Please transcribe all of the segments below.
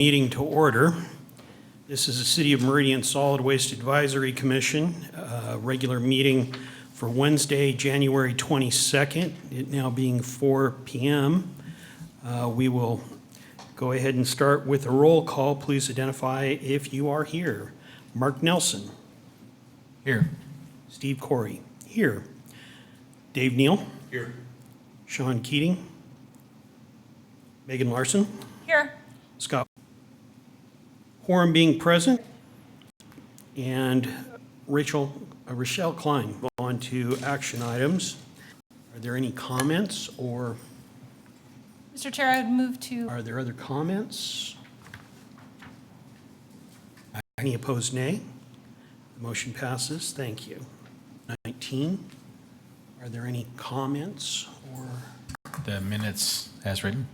Meeting to order. This is the City of Meridian Solid Waste Advisory Commission, regular meeting for Wednesday, January 22nd, it now being 4 p.m. We will go ahead and start with a roll call. Please identify if you are here. Mark Nelson. Here. Steve Corey. Here. Dave Neal. Here. Sean Keating. Megan Larson. Here. Scott. Quorum being present, and Rochelle Klein. On to action items. Are there any comments, or Mr. Chair, I would move to. are there other comments? Any opposed, nay? The motion passes. Thank you. 19. Are there any comments, or? The minutes as written.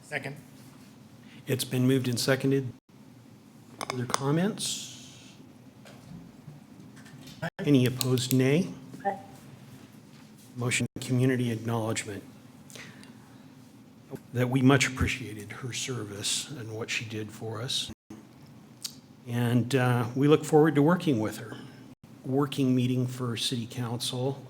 Second. It's been moved and seconded. Other comments? Any opposed, nay? Motion community acknowledgement. That we much appreciated her service and what she did for us. And we look forward to working with her. Working meeting for City Council.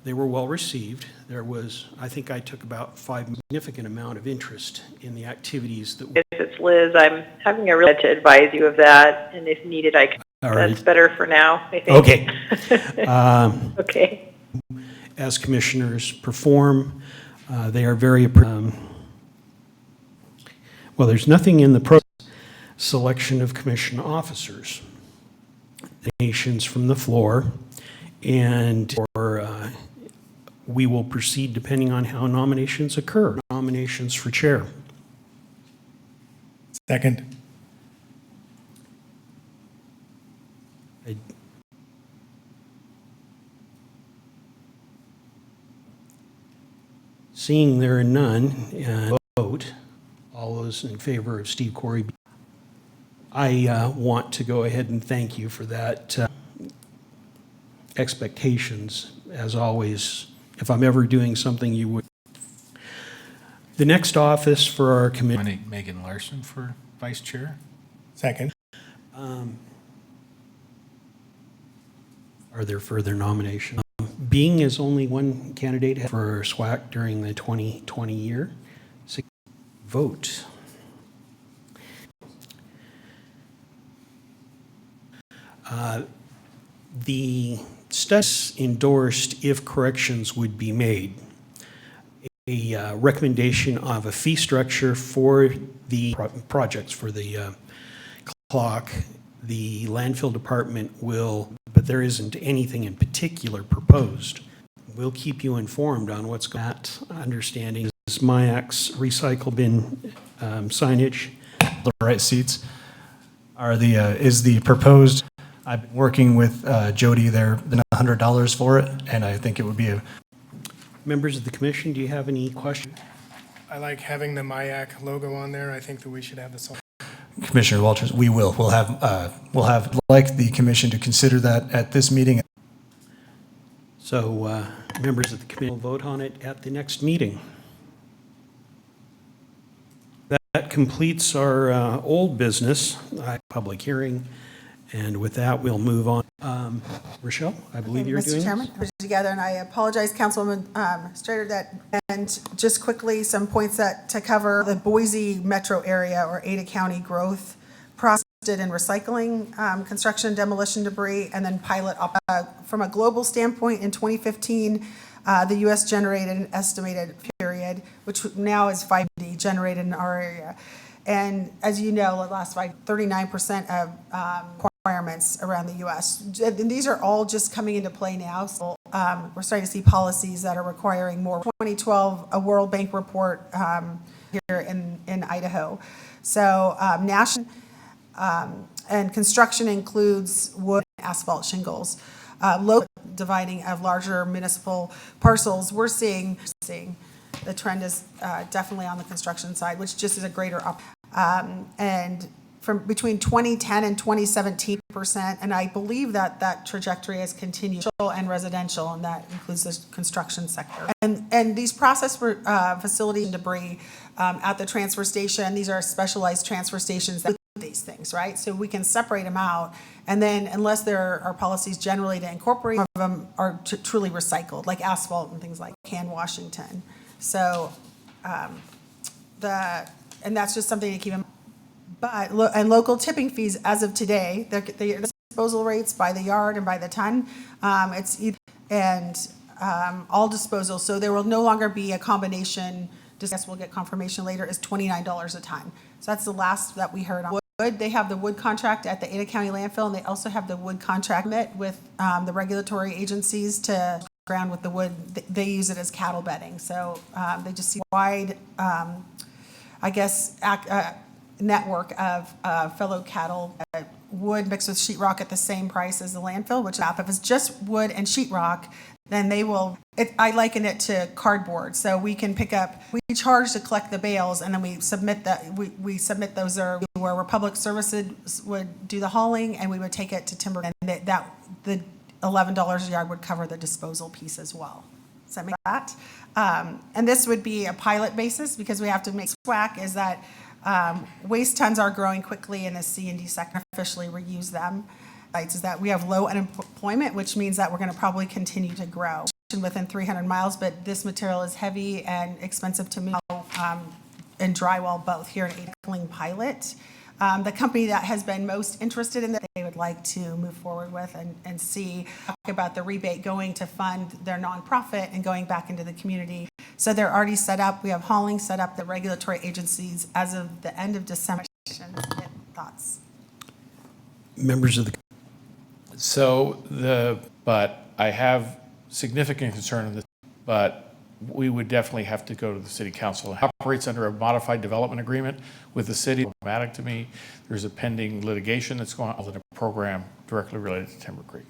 They were well received. There was, I think I took about significant amount of interest in the activities that. It's Liz. I'm having a real to advise you of that, and if needed, I can. That's better for now, I think. Okay. Okay. As commissioners perform, they are very, well, there's nothing in the selection of commission officers. Nations from the floor, and we will proceed depending on how nominations occur. Nominations for chair. Second. Seeing there are none, and vote. All those in favor of Steve Corey. I want to go ahead and thank you for that. Expectations, as always. If I'm ever doing something, you would. The next office for our committee. Nominate Megan Larson for vice chair. Second. Are there further nominations? Being as only one candidate for SWAC during the 2020 year, vote. The study endorsed if corrections would be made. A recommendation of a fee structure for the projects for the clock. The landfill department will, but there isn't anything in particular proposed. We'll keep you informed on what's going on. Understanding is MIAC's recycle bin signage. The right seats are is the proposed. I've been working with Jody there, the $100 for it, and I think it would be a. Members of the commission, do you have any questions? I like having the MIAC logo on there. I think that we should have this. Commissioner Walters, we will. We'll have like the commission to consider that at this meeting. So members of the committee will vote on it at the next meeting. That completes our old business, public hearing. And with that, we'll move on. Rochelle, I believe you're doing Mr. Chairman, we're together, and I apologize, Councilwoman Strader, and just quickly some points to cover. The Boise metro area or Ada County growth process and recycling, construction and demolition debris, and then pilot from a global standpoint in 2015. The U.S. generated an estimated period, which now is 5D generated in our area. And as you know, the last 39% of requirements around the U.S. And these are all just coming into play now. So we're starting to see policies that are requiring more. 2012, a World Bank report here in Idaho. So national and construction includes wood and asphalt shingles. Local dividing of larger municipal parcels, we're seeing the trend is definitely on the construction side, which just is a greater and from between 2010 and 2017%, and I believe that trajectory has continued, and residential, and that includes the construction sector. And these process facility debris at the transfer station. These are specialized transfer stations that do these things, right? So we can separate them out, and then unless there are policies generally to incorporate, some of them are truly recycled, like asphalt and things like Can Washington. So and that's just something to keep in mind. But, and local tipping fees, as of today, the disposal rates by the yard and by the ton, all disposal, so there will no longer be a combination, just guess we'll get confirmation later, is $29 a ton. So that's the last that we heard on wood. They have the wood contract at the Ada County landfill, and they also have the wood contract with the regulatory agencies to ground with the wood. They use it as cattle bedding, so they just see wide, I guess, network of fellow cattle. Wood mixed with sheetrock at the same price as the landfill, which if it's just wood and sheetrock, then they will, I liken it to cardboard. So we can pick up, we charge to collect the bales, and then we submit we submit those where Republic Services would do the hauling, and we would take it to timber, and the $11 a yard would cover the disposal piece as well. Does that make that? And this would be a pilot basis, because we have to make SWAC is that waste tons are growing quickly in the C&D sector, officially reuse them. Is that we have low unemployment, which means that we're going to probably continue to grow within 300 miles, but this material is heavy and expensive to move and drywall both here in Ada pilot. The company that has been most interested in that they would like to move forward with and see about the rebate going to fund their nonprofit and going back into the community. So they're already set up. We have hauling set up, the regulatory agencies as of the end of December. Thoughts? Members of the But I have significant concern in this, but we would definitely have to go to the city council. It operates under a modified development agreement with the city. Automatic to me. There's a pending litigation that's going on in a program directly related to Timber Creek.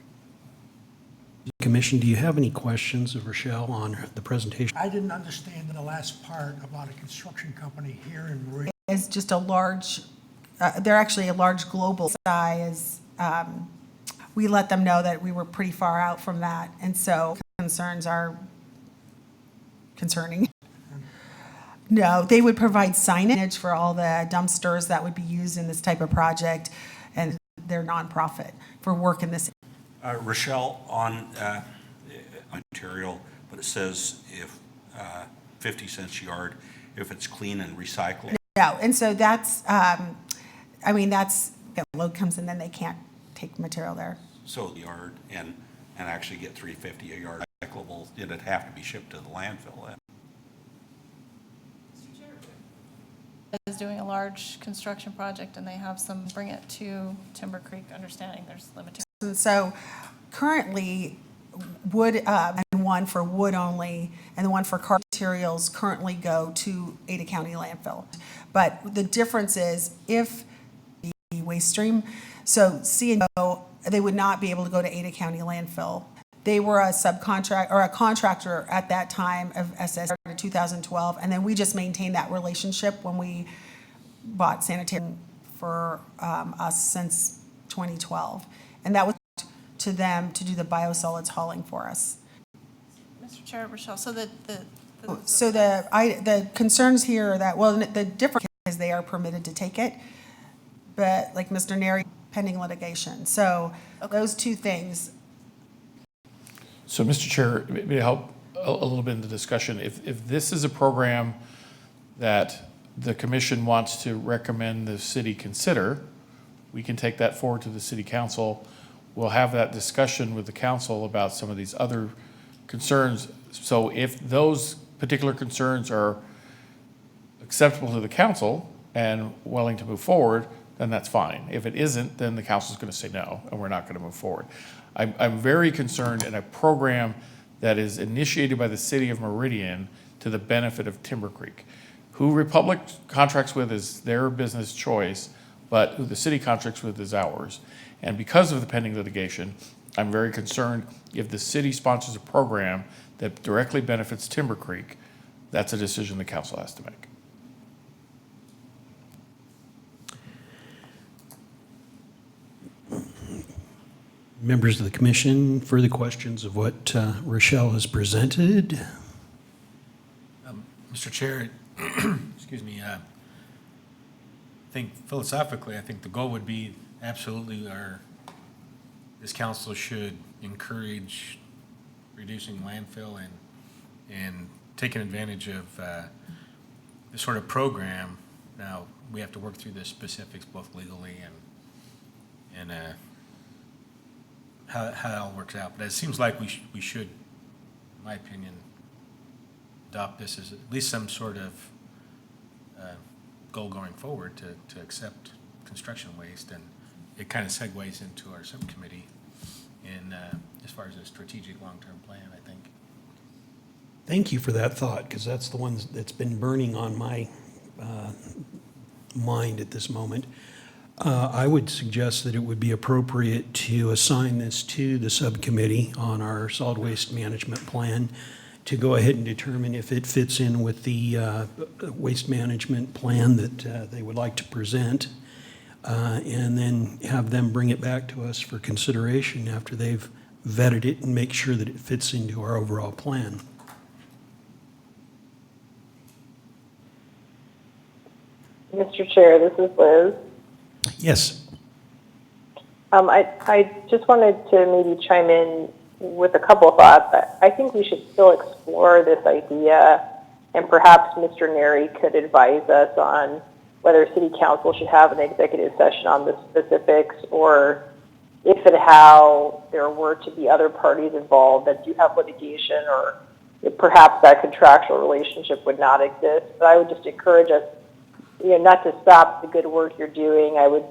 Commission, do you have any questions of Rochelle on the presentation? I didn't understand the last part about a construction company here in Meridian. Is just a large, they're actually a large global size. We let them know that we were pretty far out from that, and so concerns are concerning. No, they would provide signage for all the dumpsters that would be used in this type of project, and they're nonprofit for work in this. Rochelle, on material, but it says if 50 cents a yard, if it's clean and recycled. No, and so that's, that's, load comes in, then they can't take material there. So the yard and actually get $3.50 a yard recyclable, it'd have to be shipped to the landfill then. Is doing a large construction project, and they have some, bring it to Timber Creek, understanding there's limitations. And so currently, wood, and one for wood only, and the one for car materials currently go to Ada County landfill. But the difference is if the waste stream, so C&O, they would not be able to go to Ada County landfill. They were a subcontract or a contractor at that time of SS in 2012, and then we just maintained that relationship when we bought sanitary for us since 2012, and that was to them to do the biosolids hauling for us. Mr. Chair, Rochelle, so the concerns here are that, well, the difference is they are permitted to take it, but like Mr. Neri, pending litigation. So those two things. So, Mr. Chair, maybe help a little bit in the discussion. If this is a program that the commission wants to recommend the city consider, we can take that forward to the city council. We'll have that discussion with the council about some of these other concerns. So if those particular concerns are acceptable to the council and willing to move forward, then that's fine. If it isn't, then the council's going to say no, and we're not going to move forward. I'm very concerned in a program that is initiated by the city of Meridian to the benefit of Timber Creek. Who Republic contracts with is their business choice, but who the city contracts with is ours. And because of the pending litigation, I'm very concerned if the city sponsors a program that directly benefits Timber Creek, that's a decision the council has to make. Members of the commission, further questions of what Rochelle has presented? Mr. Chair, excuse me, I think philosophically, I think the goal would be absolutely this council should encourage reducing landfill and taking advantage of this sort of program. Now, we have to work through the specifics both legally and how it all works out. But it seems like we should, in my opinion, adopt this as at least some sort of goal going forward to accept construction waste, and it kind of segues into our subcommittee in as far as a strategic long-term plan, I think. Thank you for that thought, because that's the one that's been burning on my mind at this moment. I would suggest that it would be appropriate to assign this to the subcommittee on our solid waste management plan to go ahead and determine if it fits in with the waste management plan that they would like to present, and then have them bring it back to us for consideration after they've vetted it and make sure that it fits into our overall plan. Mr. Chair, this is Liz. Yes. I just wanted to maybe chime in with a couple of thoughts. I think we should still explore this idea, and perhaps Mr. Neri could advise us on whether City Council should have an executive session on the specifics, or if and how there were to be other parties involved that do have litigation, or if perhaps that contractual relationship would not exist. But I would just encourage us, not to stop the good work you're doing. I would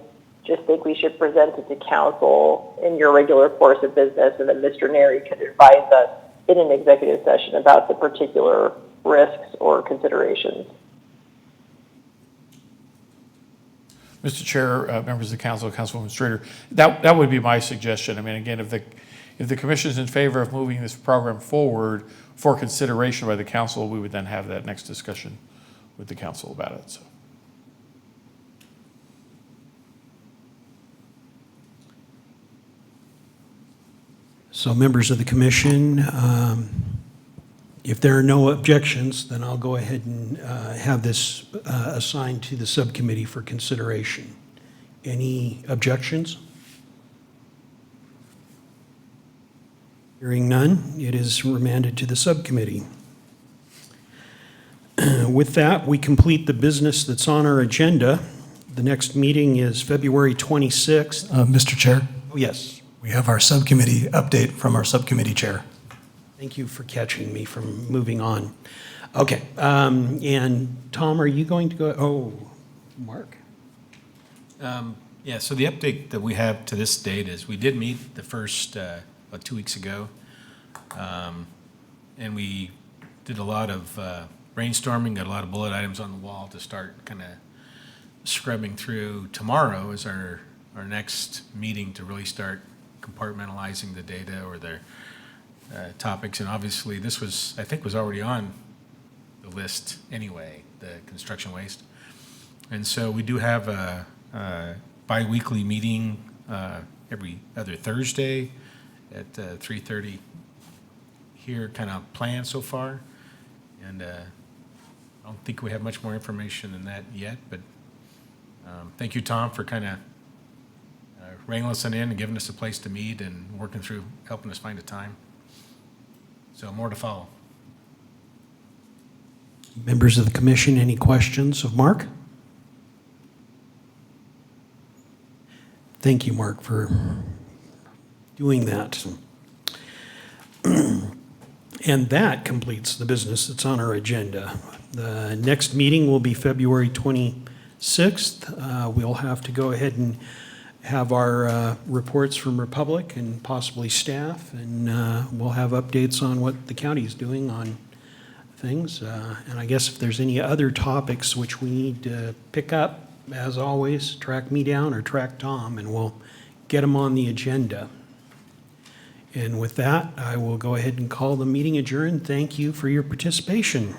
just think we should present it to council in your regular course of business, and then Mr. Neri could advise us in an executive session about the particular risks or considerations. Mr. Chair, members of the council, Councilwoman Strader, that would be my suggestion. I mean, again, if the commission is in favor of moving this program forward for consideration by the council, we would then have that next discussion with the council about it. So members of the commission, if there are no objections, then I'll go ahead and have this assigned to the subcommittee for consideration. Any objections? Hearing none, it is remanded to the subcommittee. With that, we complete the business that's on our agenda. The next meeting is February 26th. Mr. Chair, Oh, yes. we have our subcommittee update from our subcommittee chair. Thank you for catching me from moving on. Okay, and Tom, are you going to go? Oh, Mark? Yeah, so the update that we have to this date is we did meet the first, about 2 weeks ago. And we did a lot of brainstorming, got a lot of bullet items on the wall to start kind of scrubbing through. Tomorrow is our next meeting to really start compartmentalizing the data or their topics. And obviously this was, I think, was already on the list anyway, the construction waste. And so we do have a bi-weekly meeting every other Thursday at 3:30 here, kind of planned so far. And I don't think we have much more information than that yet, but thank you, Tom, for kind of wrangling us in and giving us a place to meet and working through, helping us find a time. So more to follow. Members of the commission, any questions of Mark? Thank you, Mark, for doing that. And that completes the business that's on our agenda. The next meeting will be February 26th. We'll have to go ahead and have our reports from Republic and possibly staff, and we'll have updates on what the county is doing on things. And I guess if there's any other topics which we need to pick up, as always, track me down or track Tom, and we'll get them on the agenda. And with that, I will go ahead and call the meeting adjourned. Thank you for your participation.